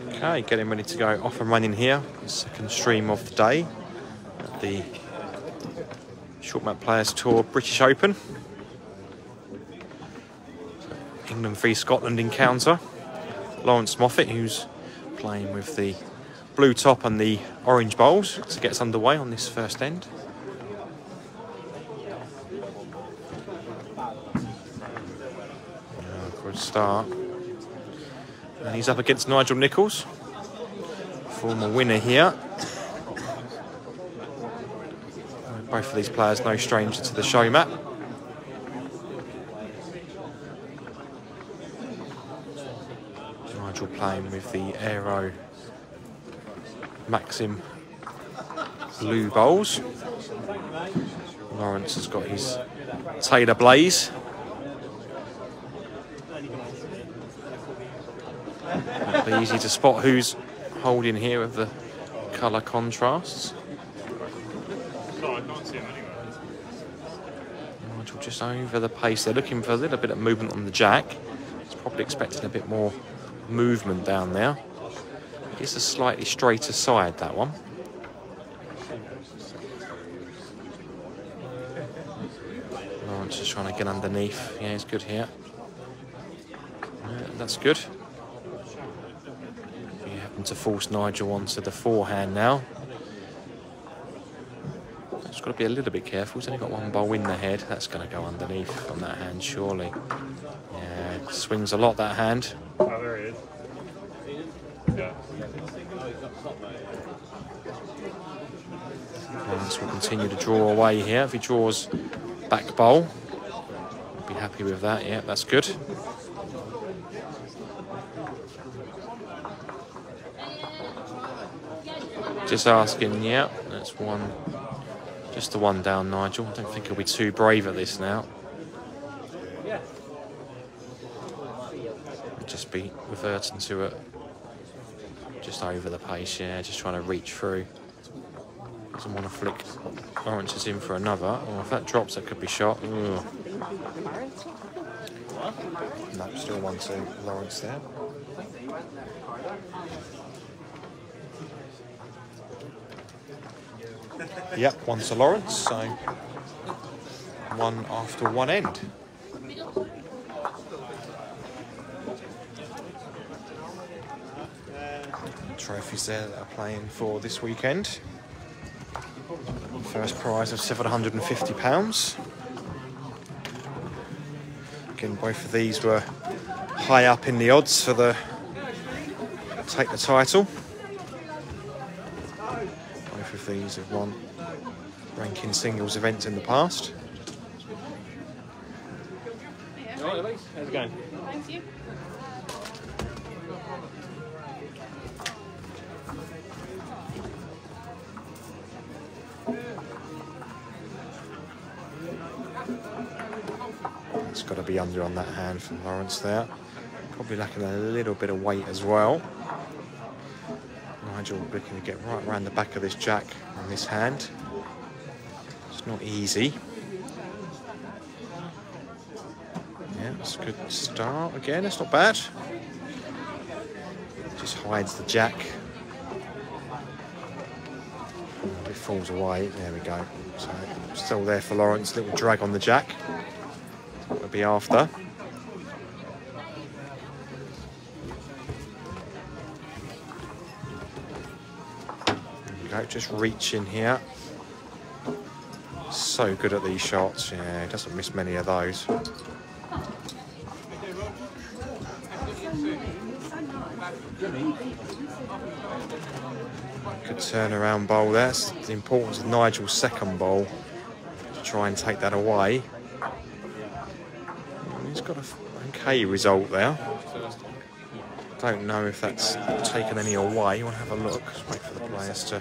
Okay, getting ready to go off and running here. The second stream of the day at the Short Mat Players Tour British Open. England v Scotland encounter. Lawrence Moffat, who's playing with the blue top and the orange bowls to get us underway on this first end. Good start. And he's up against Nigel Nicholls, former winner here. Both of these players no stranger to the show mat. Nigel playing with the Aero Maxim blue bowls. Lawrence has got his Taylor Blaze. It'll be easy to spot who's holding here with the colour contrasts. Nigel just over the pace. They're looking for a little bit of movement on the jack. He's probably expecting a bit more movement down there. It's a slightly straighter side, that one. Lawrence is trying to get underneath. Yeah, he's good here. That's good. You happen to force Nigel onto the forehand now. He's got to be a little bit careful. He's only got one bowl in the head. That's going to go underneath on that hand, surely. Yeah, swings a lot, that hand. Oh, there he is. Yeah. Lawrence will continue to draw away here. If he draws back bowl, I'll be happy with that. Yeah, that's good. Just asking, yeah, that's one. Just the one down, Nigel. I don't think he'll be too brave at this now. Just be reverting to it just over the pace, yeah, just trying to reach through. Doesn't want to flick Lawrence is in for another. Oh, if that drops, that could be shot. Ugh. No, still 1-2 Lawrence there. Yep, one to Lawrence, so one after one end. Trophies there that are playing for this weekend. First prize of £750. Again, both of these were high up in the odds for the take the title. Both of these have won ranking singles events in the past. All right, Elise, how's it going? Thank you. It's got to be under on that hand from Lawrence there. Probably lacking a little bit of weight as well. Nigel looking to get right around the back of this jack on this hand. It's not easy. Yeah, it's a good start. Again, it's not bad. Just hides the jack. It falls away. There we go. So still there for Lawrence. Little drag on the jack. Will be after. There we go. Just reaching here. So good at these shots. Yeah, he doesn't miss many of those. Good turnaround bowl there. That's the importance of Nigel's second bowl to try and take that away. He's got an okay result there. Don't know if that's taken any away. You want to have a look. Just wait for the players to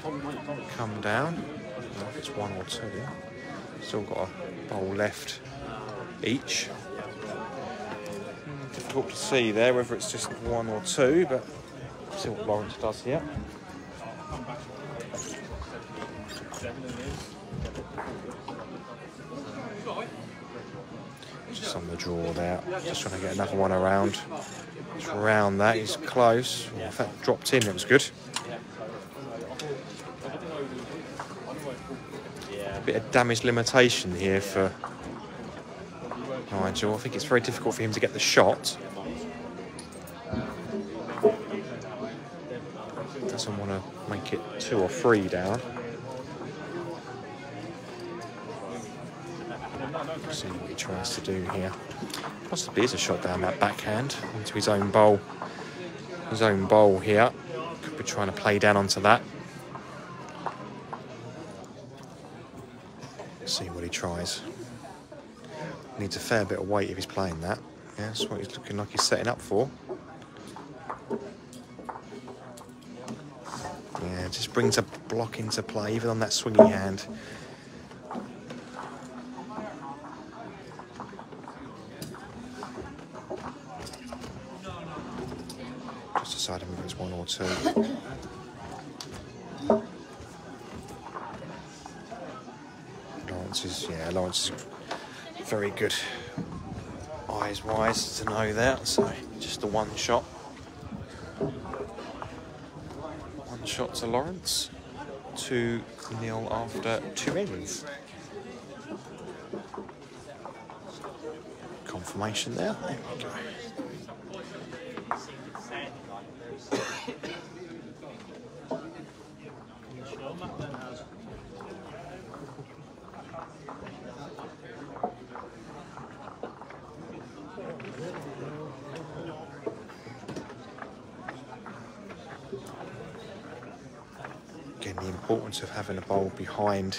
come down. I don't know if it's one or two. Still got a bowl left each. Difficult to see there whether it's just one or two, but see what Lawrence does here. Just some of the draw there. Just trying to get another one around. It's around that. He's close. Well, if that dropped in, it was good. A bit of damage limitation here for Nigel. I think it's very difficult for him to get the shot. Doesn't want to make it 2 or 3 down. See what he tries to do here. Possibly is a shot down that backhand into his own bowl. His own bowl here. Could be trying to play down onto that. See what he tries. Needs a fair bit of weight if he's playing that. Yeah, that's what he's looking like he's setting up for. Yeah, just brings a block into play, even on that swingy hand. Just deciding whether it's 1 or 2. Lawrence is very good eyes-wise to know that, so just the 1 shot. 1 shot to Lawrence. 2-0 after 2 ends. Confirmation there. There we go. Again, the importance of having a bowl behind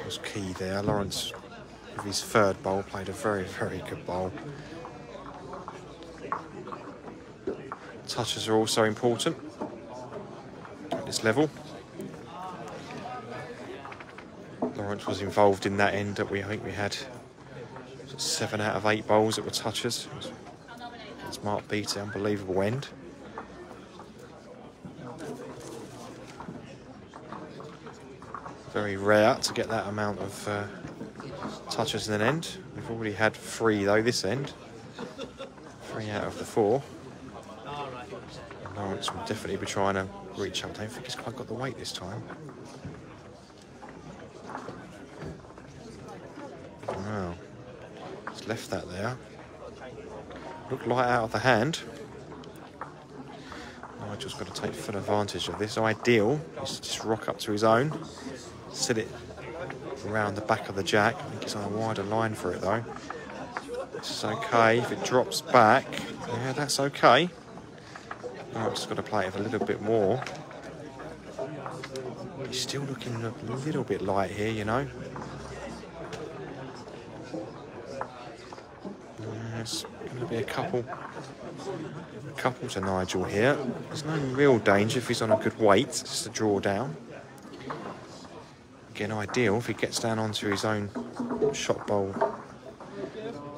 was key there. Lawrence, with his 3rd bowl, played a very, very good bowl. Touches are also important at this level. Lawrence was involved in that end that I think we had 7 out of 8 bowls that were touches. Smart beat, unbelievable end. Very rare to get that amount of touches in an end. We've already had 3 though this end. 3 out of the 4. Lawrence will definitely be trying to reach up. I don't think he's quite got the weight this time. Wow. He's left that there. Looked light out of the hand. Nigel's got to take full advantage of this. Ideal is to just rock up to his own. Sit it around the back of the jack. I think he's on a wider line for it though. This is okay. If it drops back, yeah, that's okay. Now I've just got to play it a little bit more. He's still looking a little bit light here, you know. There's going to be a couple to Nigel here. There's no real danger if he's on a good weight. It's just a draw down. Again, ideal if he gets down onto his own shot bowl,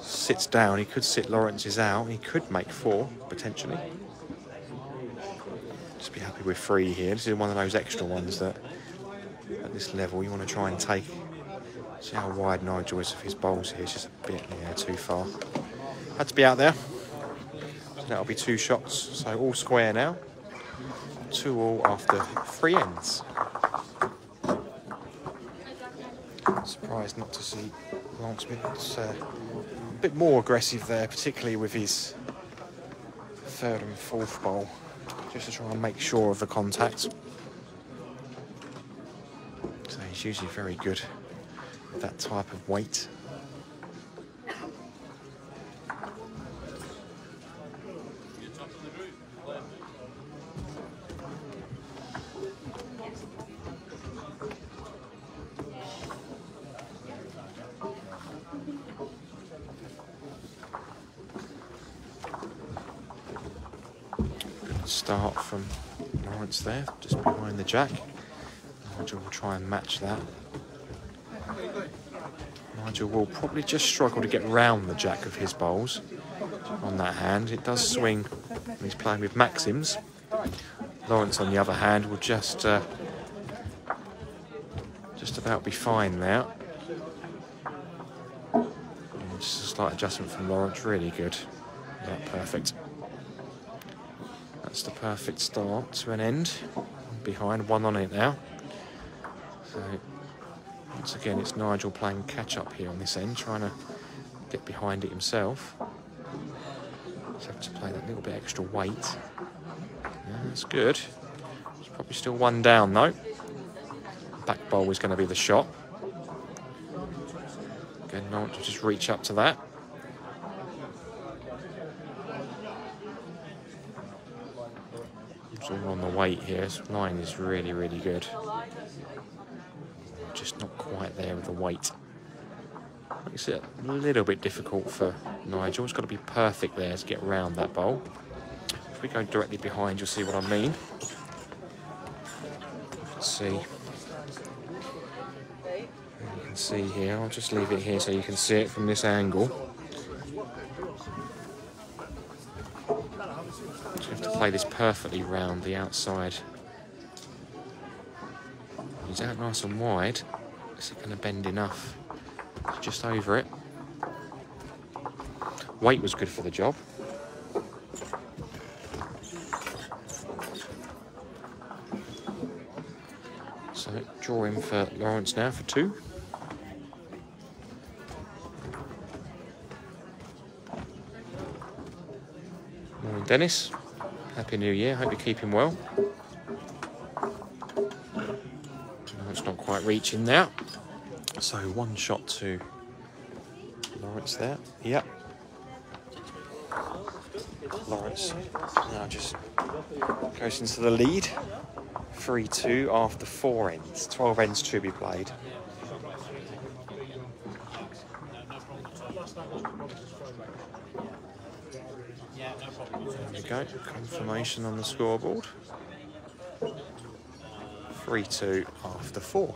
sits down. He could sit Lawrence's out. He could make 4 potentially. Just be happy with 3 here. This is one of those extra ones that at this level you want to try and take. See how wide Nigel is of his bowls here. It's just a bit too far. Had to be out there. So that'll be 2 shots. So all square now. 2 all after 3 ends. Surprised not to see Lawrence a bit more aggressive there, particularly with his 3rd and 4th bowl, just to try and make sure of the contact. So he's usually very good with that type of weight. Start from Lawrence there, just behind the jack. Nigel will try and match that. Nigel will probably just struggle to get round the jack of his bowls on that hand. It does swing when he's playing with maxims. Lawrence, on the other hand, will just about be fine there. And just as slight adjustment from Lawrence, really good. Yeah, perfect. That's the perfect start to an end. Behind, 1 on it now. So, once again, it's Nigel playing catch-up here on this end, trying to get behind it himself. Just have to play that little bit extra weight. Yeah, that's good. It's probably still 1 down, though. Back bowl is going to be the shot. Again, Lawrence will just reach up to that. It's all on the weight here. This line is really, really good. Just not quite there with the weight. Makes it a little bit difficult for Nigel. It's got to be perfect there to get around that bowl. If we go directly behind, you'll see what I mean. Let's see. You can see here. I'll just leave it here so you can see it from this angle. Just have to play this perfectly round the outside. He's out nice and wide. Is it going to bend enough? Just over it. Weight was good for the job. So draw in for Lawrence now for 2. Morning, Dennis. Happy New Year. Hope you're keeping well. It's not quite reaching now. So 1 shot to Lawrence there. Yep. Lawrence now just goes into the lead. 3-2 after 4 ends. 12 ends to be played. There we go. Confirmation on the scoreboard. 3-2 after 4.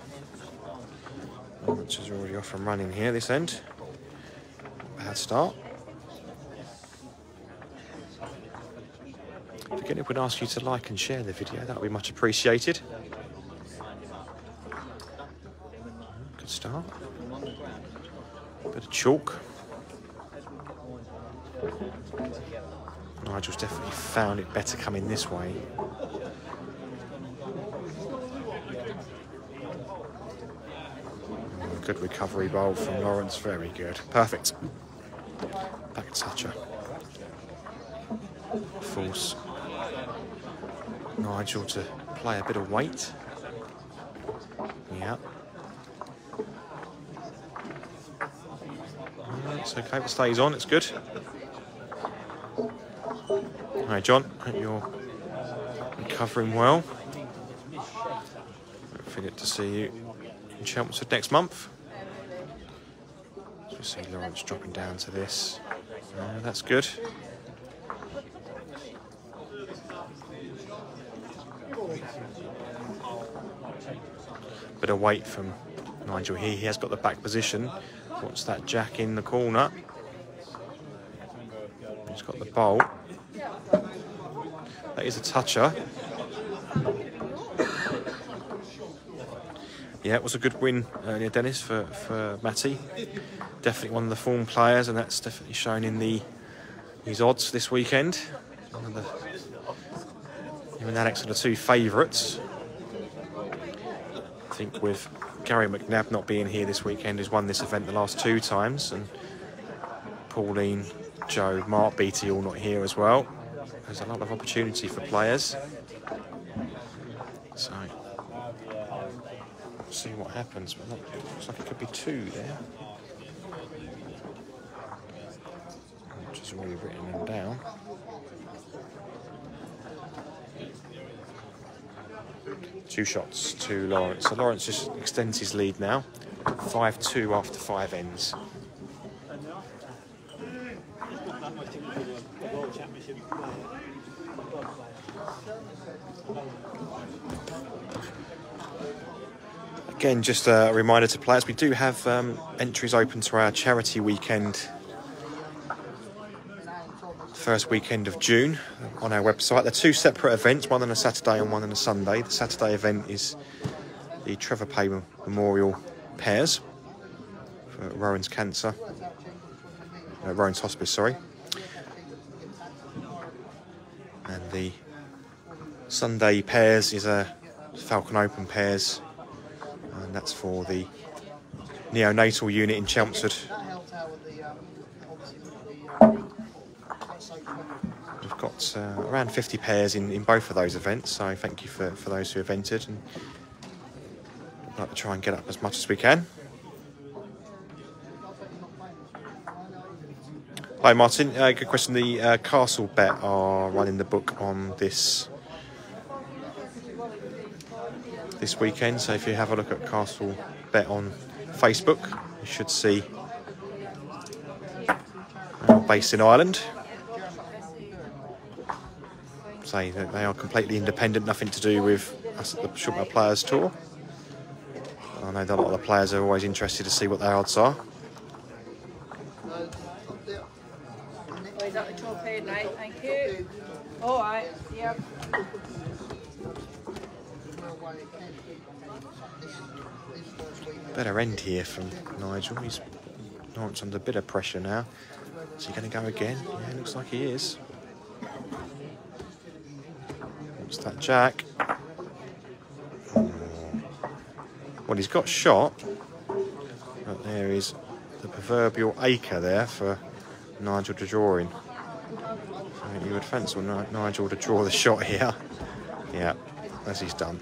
Lawrence is already off and running here this end. Bad start. Again, if we'd ask you to like and share the video, that would be much appreciated. Good start. Bit of chalk. Nigel's definitely found it better coming this way. Good recovery bowl from Lawrence, very good. Perfect. Back toucher. Force Nigel to play a bit of weight. Yeah. It's okay, it stays on, it's good. Hi John, hope you're recovering well. Don't forget to see you in Chelmsford next month. So we see Lawrence dropping down to this. That's good. Bit of weight from Nigel here. He has got the back position. Wants that jack in the corner. He's got the bowl. That is a toucher. Yeah, it was a good win earlier, Dennis, for Matty. Definitely one of the form players, and that's definitely shown in his odds this weekend. One of him and Alex are the 2 favourites. I think with Gary McNabb not being here this weekend, who's won this event the last 2 times, and Pauline, Joe, Mark Beattie all not here as well. There's a lot of opportunity for players. So, we'll see what happens. But it looks like it could be 2 there. Which has already written them down. Two shots to Lawrence. So Lawrence just extends his lead now. 5-2 after 5 ends. Again, just a reminder to players, we do have entries open to our charity weekend, first weekend of June, on our website. They're 2 separate events, one on a Saturday and one on a Sunday. The Saturday event is the Trevor Payman Memorial Pairs for Rowan's Cancer. Rowan's Hospice, sorry. And the Sunday pairs is a Falcon Open pairs, and that's for the neonatal unit in Chelmsford. We've got around 50 pairs in both of those events, so thank you for those who have entered, and I'd like to try and get up as much as we can. Hi Martin, good question. The Castle Bet are running the book on this weekend, so if you have a look at Castle Bet on Facebook, you should see based in Ireland. Say that they are completely independent, nothing to do with us at the Shortboat Players Tour. I know that a lot of the players are always interested to see what their odds are. Is that the torpedo, mate? Thank you. All right, yep. Better end here from Nigel. He's under a bit of pressure now. Is he going to go again? Yeah, looks like he is. What's that, Jack? Well, he's got shot, but there is the proverbial acre there for Nigel to draw in. So you would fancy Nigel to draw the shot here. Yeah, as he's done.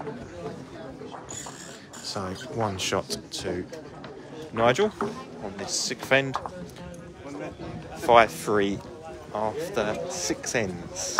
So one shot to Nigel on this sixth end. 5-3 after 6 ends.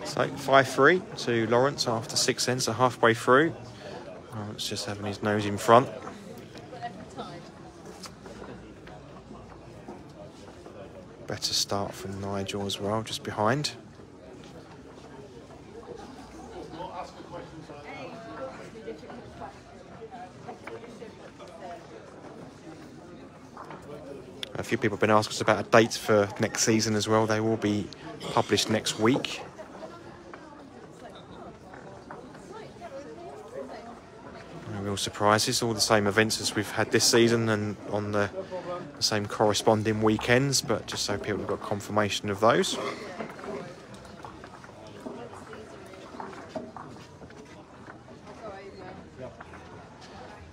So 5-3 to Lawrence after 6 ends, so halfway through. Lawrence just having his nose in front. Better start from Nigel as well, just behind. A few people have been asking us about a date for next season as well. They will be published next week. No real surprises, all the same events as we've had this season and on the same corresponding weekends, but just so people have got confirmation of those.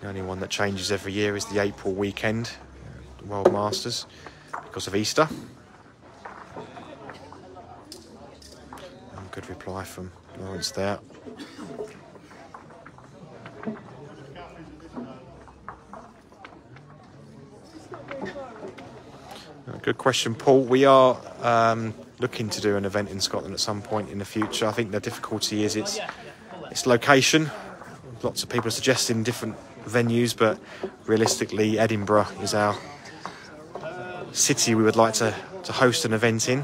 The only one that changes every year is the April weekend, the World Masters, because of Easter. And good reply from Lawrence there. Good question, Paul. We are looking to do an event in Scotland at some point in the future. I think the difficulty is its location. Lots of people are suggesting different venues, but realistically Edinburgh is our city we would like to host an event in.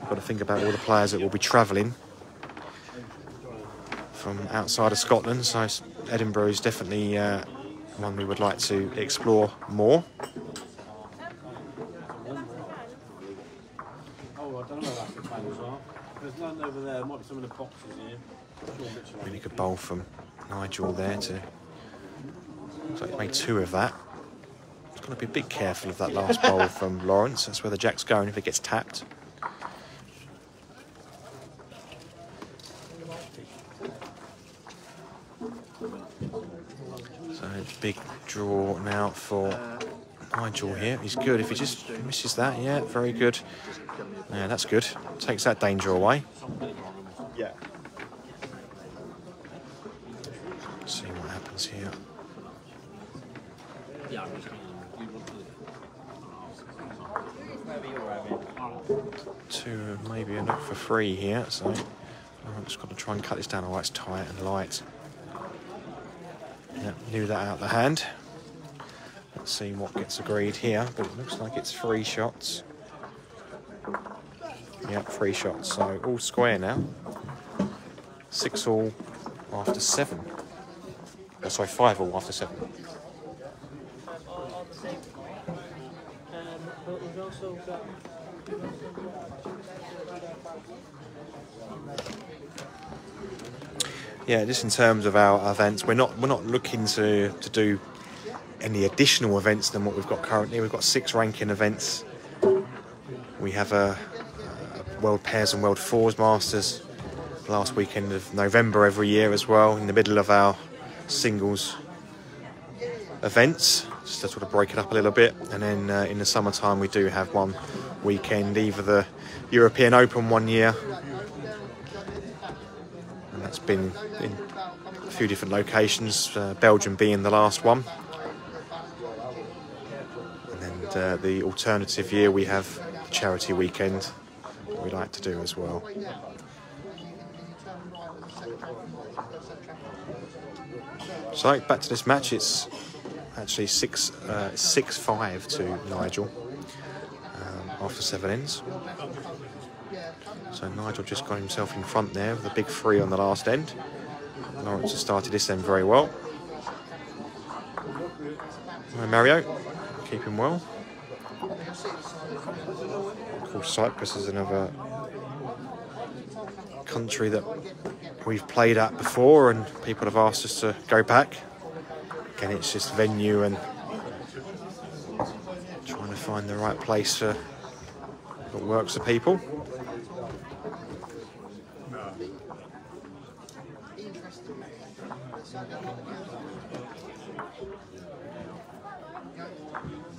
We've got to think about all the players that will be travelling from outside of Scotland, so Edinburgh is definitely one we would like to explore more. Really good bowl from Nigel there to. Looks like he made 2 of that. He's got to be a bit careful of that last bowl from Lawrence. That's where the jack's going if it gets tapped. So big draw now for Nigel here. He's good if he just misses that. Yeah, very good. Yeah, that's good. Takes that danger away. Yeah. See what happens here. Two, maybe enough for 3 here. So I've just got to try and cut this down. Oh, it's tight and light. Yeah, knew that out of the hand. Let's see what gets agreed here. But it looks like it's 3 shots. Yeah, 3 shots. So all square now. 6 all after 7. Oh, sorry, 5 all after 7. Yeah, just in terms of our events, we're not looking to do any additional events than what we've got currently. We've got 6 ranking events. We have a World Pairs and World Fours Masters last weekend of November every year as well, in the middle of our singles events, just to sort of break it up a little bit. And then in the summertime we do have one weekend, either the European Open one year, and that's been in a few different locations, Belgium being the last one. And then the alternative year we have the charity weekend that we like to do as well. So back to this match, it's actually 6-5 to Nigel after 7 ends. So Nigel just got himself in front there with a big 3 on the last end. Lawrence has started this end very well. Mario, keeping well. Of course, Cyprus is another country that we've played at before and people have asked us to go back. Again, it's just venue and trying to find the right place that works for people.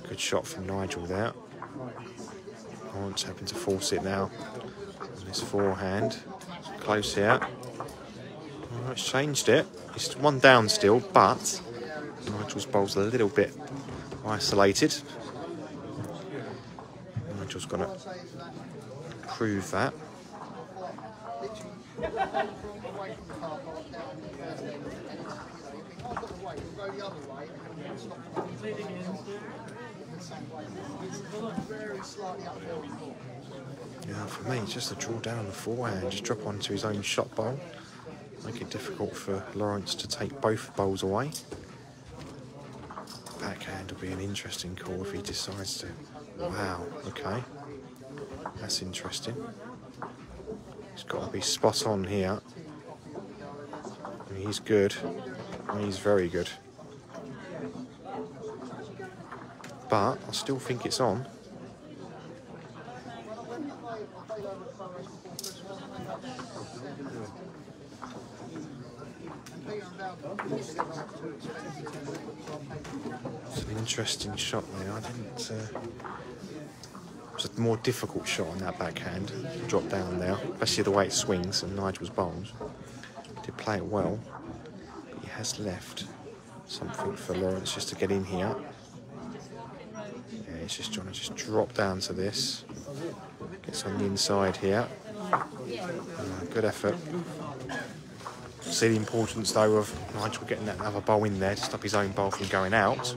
Good shot from Nigel there. Lawrence having to force it now on his forehand. Close here. Oh, it's changed it. It's 1 down still, but Nigel's bowl's a little bit isolated. Nigel's got to prove that. Yeah, for me, it's just a draw down the forehand, just drop onto his own shot bowl. Make it difficult for Lawrence to take both bowls away. Backhand will be an interesting call if he decides to. Wow, okay. That's interesting. He's got to be spot on here. He's good. He's very good. But I still think it's on. It's an interesting shot there. I didn't. It was a more difficult shot on that backhand. Drop down there, especially the way it swings and Nigel's bowls. Did play it well. But he has left something for Lawrence just to get in here. Yeah, he's just trying to just drop down to this. Gets on the inside here. Good effort. See the importance though of Nigel getting that other bowl in there to stop his own bowl from going out.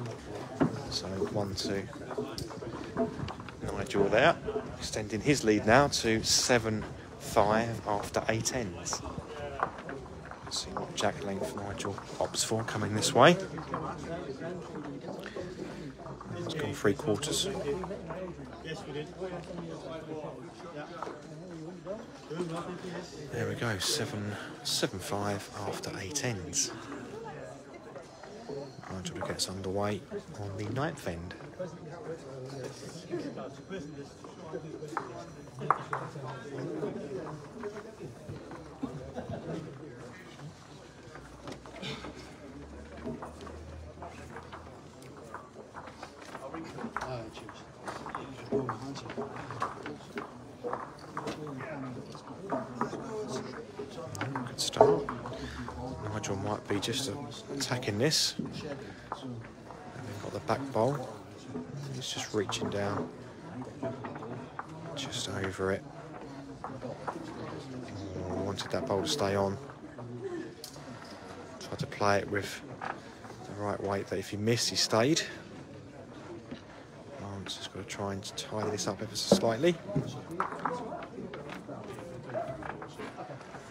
So 1-2. Nigel there, extending his lead now to 7-5 after 8 ends. Let's see what jack length Nigel opts for coming this way. It's gone 3/4. There we go, 7-5 after 8 ends. Nigel gets underway on the 9th end. Good start. Nigel might be just attacking this. And we've got the back bowl. He's just reaching down. Just over it. Oh, wanted that bowl to stay on. Tried to play it with the right weight that if he missed, he stayed. Lawrence has got to try and tidy this up ever so slightly.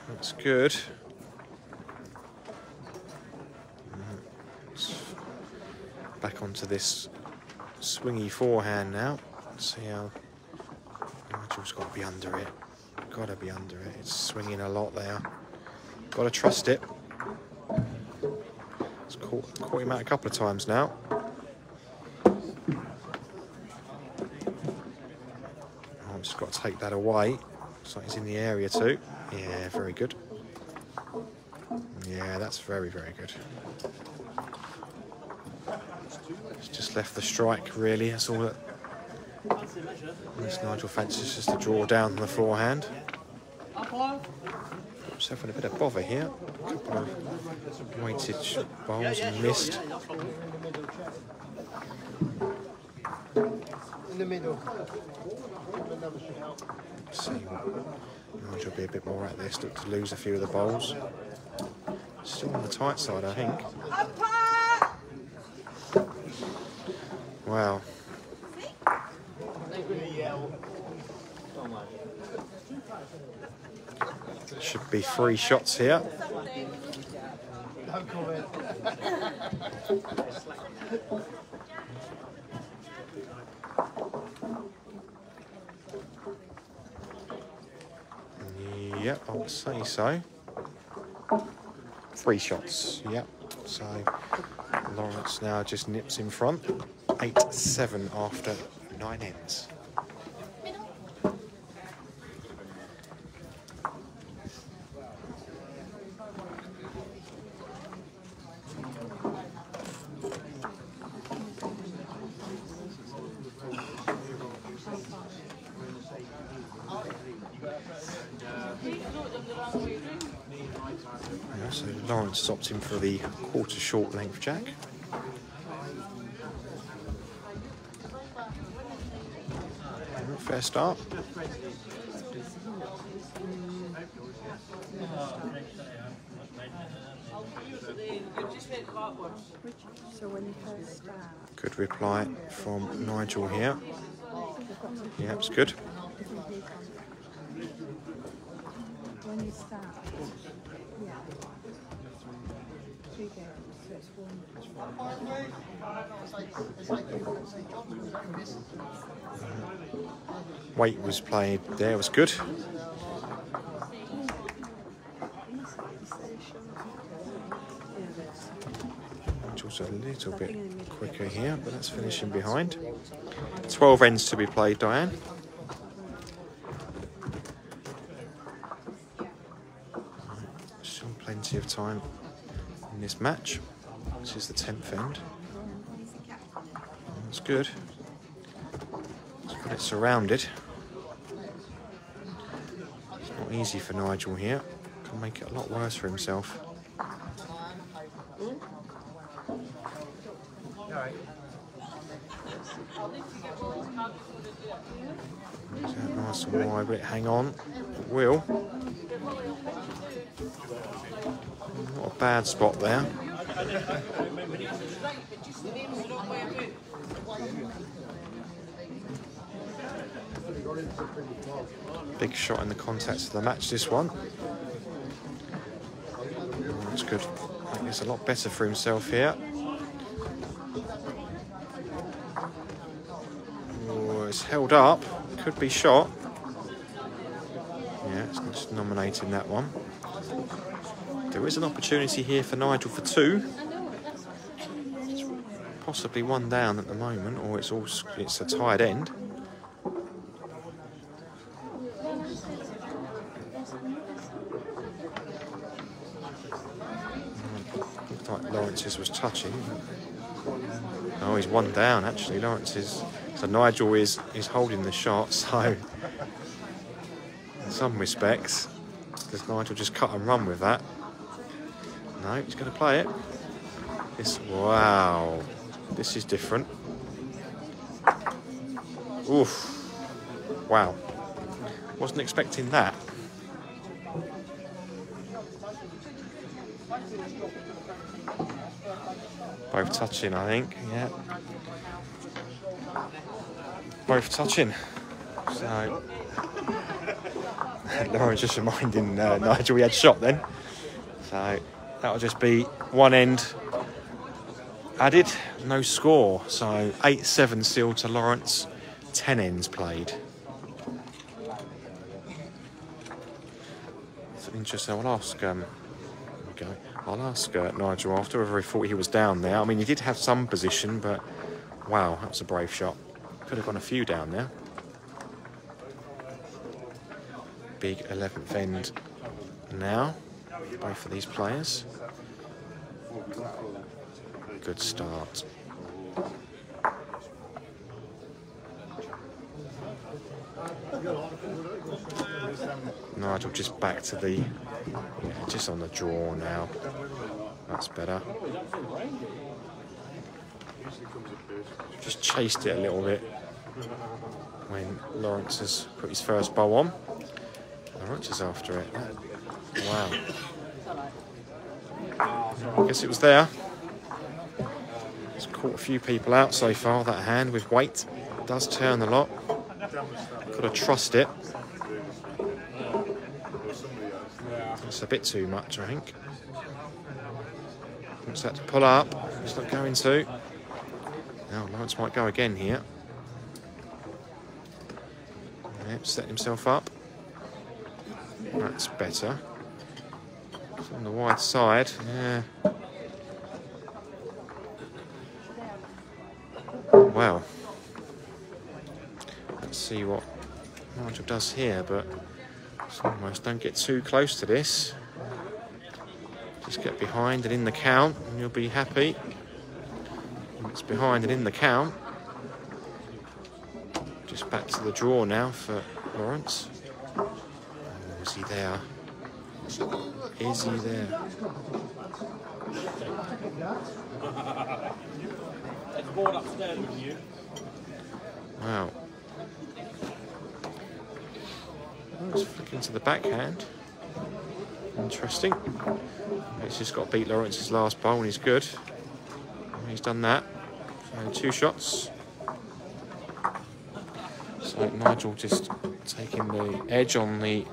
That's good. Back onto this swingy forehand now. Let's see how Nigel's got to be under it. Got to be under it. It's swinging a lot there. Got to trust it. It's caught him out a couple of times now. I've just got to take that away. Looks like he's in the area too. Yeah, very good. Yeah, that's very, very good. He's just left the strike, really. That's all that this Nigel fancies, just to draw down the forehand. Just having a bit of bother here. A couple of weighted bowls and missed. In the middle. See, Nigel will be a bit more at this. Look to lose a few of the bowls. Still on the tight side, I think. Wow. Should be 3 shots here. Yep, I would say so. 3 shots, yep. So Lawrence now just nips in front. 8-7 after 9 ends. So Lawrence is opting for the quarter short length jack. Fair start. Good reply from Nigel here. Yeah, it's good. When you start, yeah. 3 games, so it's 1. Weight was played there, was good. Nigel's a little bit quicker here, but that's finishing behind. 12 ends to be played, Diane. Still plenty of time in this match, which is the 10th end. That's good. He's got it surrounded. It's not easy for Nigel here. Can make it a lot worse for himself. Is that nice and wide? Will it hang on? It will. Not a bad spot there. Big shot in the context of the match, this one. Oh, that's good. I think it's a lot better for himself here. Oh, it's held up. Could be shot. Yeah, it's just nominating that one. There is an opportunity here for Nigel for 2. It's possibly 1 down at the moment, or it's a tied end. Looked like Lawrence's was touching. Oh, he's 1 down actually. Lawrence's. So Nigel is holding the shot. So in some respects, does Nigel just cut and run with that? No, he's going to play it. Wow, this is different. Oof. Wow. Wasn't expecting that. Both touching, I think, yeah. Both touching. So, Lawrence just reminding Nigel he had shot then. So, that'll just be 1 end added, no score. So, 8-7 still to Lawrence, 10 ends played. It's interesting. I'll ask. I'll ask Nigel after whether he thought he was down there. I mean, he did have some position, but wow, that was a brave shot. Could have gone a few down there. Big 11th end now, both of these players. Good start. Nigel just back to the, just on the draw now. That's better. Just chased it a little bit when Lawrence has put his first bow on. Lawrence is after it. Wow. I guess it was there. It's caught a few people out so far, that hand with weight. It does turn a lot. Got to trust it. It's a bit too much, I think. Wants that to pull up. It's not going to. Now Lawrence might go again here. Yep, set himself up. That's better. It's on the wide side. Yeah. Well. Let's see what Nigel does here, but almost don't get too close to this. Just get behind and in the count and you'll be happy. It's behind and in the count. Just back to the draw now for Lawrence. Oh, is he there? Is he there? Wow. Let's flick into the backhand. Interesting. He's just got to beat Lawrence's last bowl and he's good. He's done that. So 2 shots. So Nigel just taking the edge on the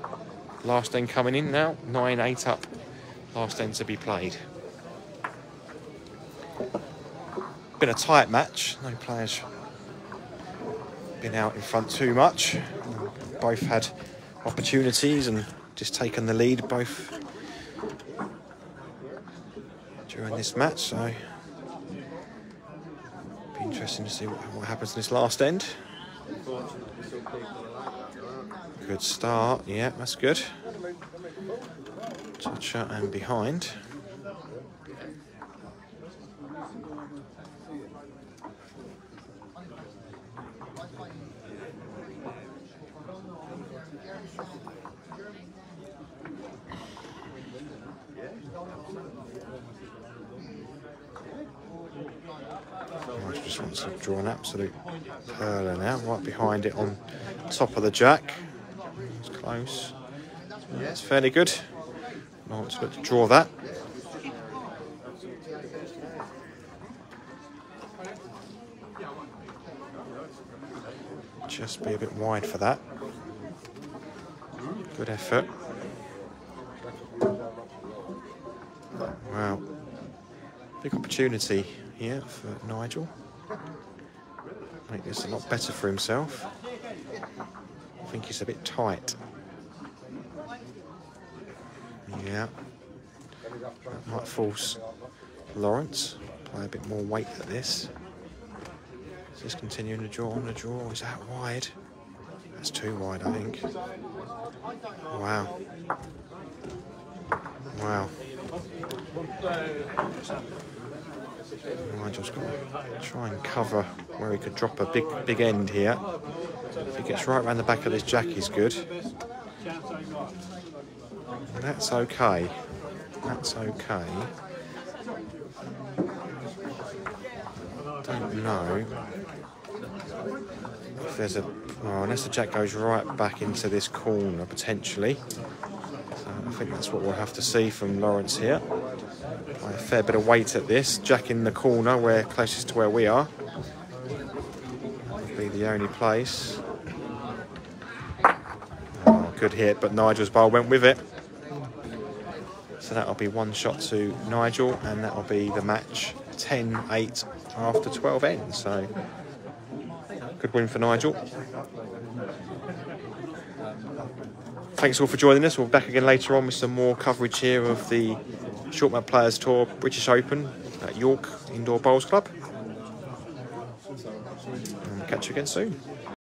last end coming in now. 9-8 up. Last end to be played. Been a tight match. No players been out in front too much. Both had opportunities and just taken the lead both during this match, so be interesting to see what happens in this last end. Good start, yeah, that's good. Toucher and behind. Just wants to draw an absolute perler now, right behind it on top of the jack. It's close. Yeah, it's fairly good. Lawrence got to draw that. Just be a bit wide for that. Good effort. Wow. Big opportunity here for Nigel. Make this a lot better for himself. I think he's a bit tight. Yeah. That might force Lawrence. Play a bit more weight at this. Just continuing to draw on the draw. Is that wide? That's too wide, I think. Wow. Wow. Nigel's got to try and cover where he could drop a big end here. If he gets right around the back of this jack, he's good. And that's okay. That's okay. Don't know if there's a... Oh, unless the jack goes right back into this corner, potentially. So I think that's what we'll have to see from Lawrence here. A fair bit of weight at this. Jack in the corner, where closest to where we are. That'll be the only place. Oh, good hit, but Nigel's bowl went with it. So that'll be 1 shot to Nigel, and that'll be the match 10-8 after 12 ends. So good win for Nigel. thanks all for joining us. We'll be back again later on with some more coverage here of the Shortmount Players Tour British Open at York Indoor Bowls Club. And we'll catch you again soon.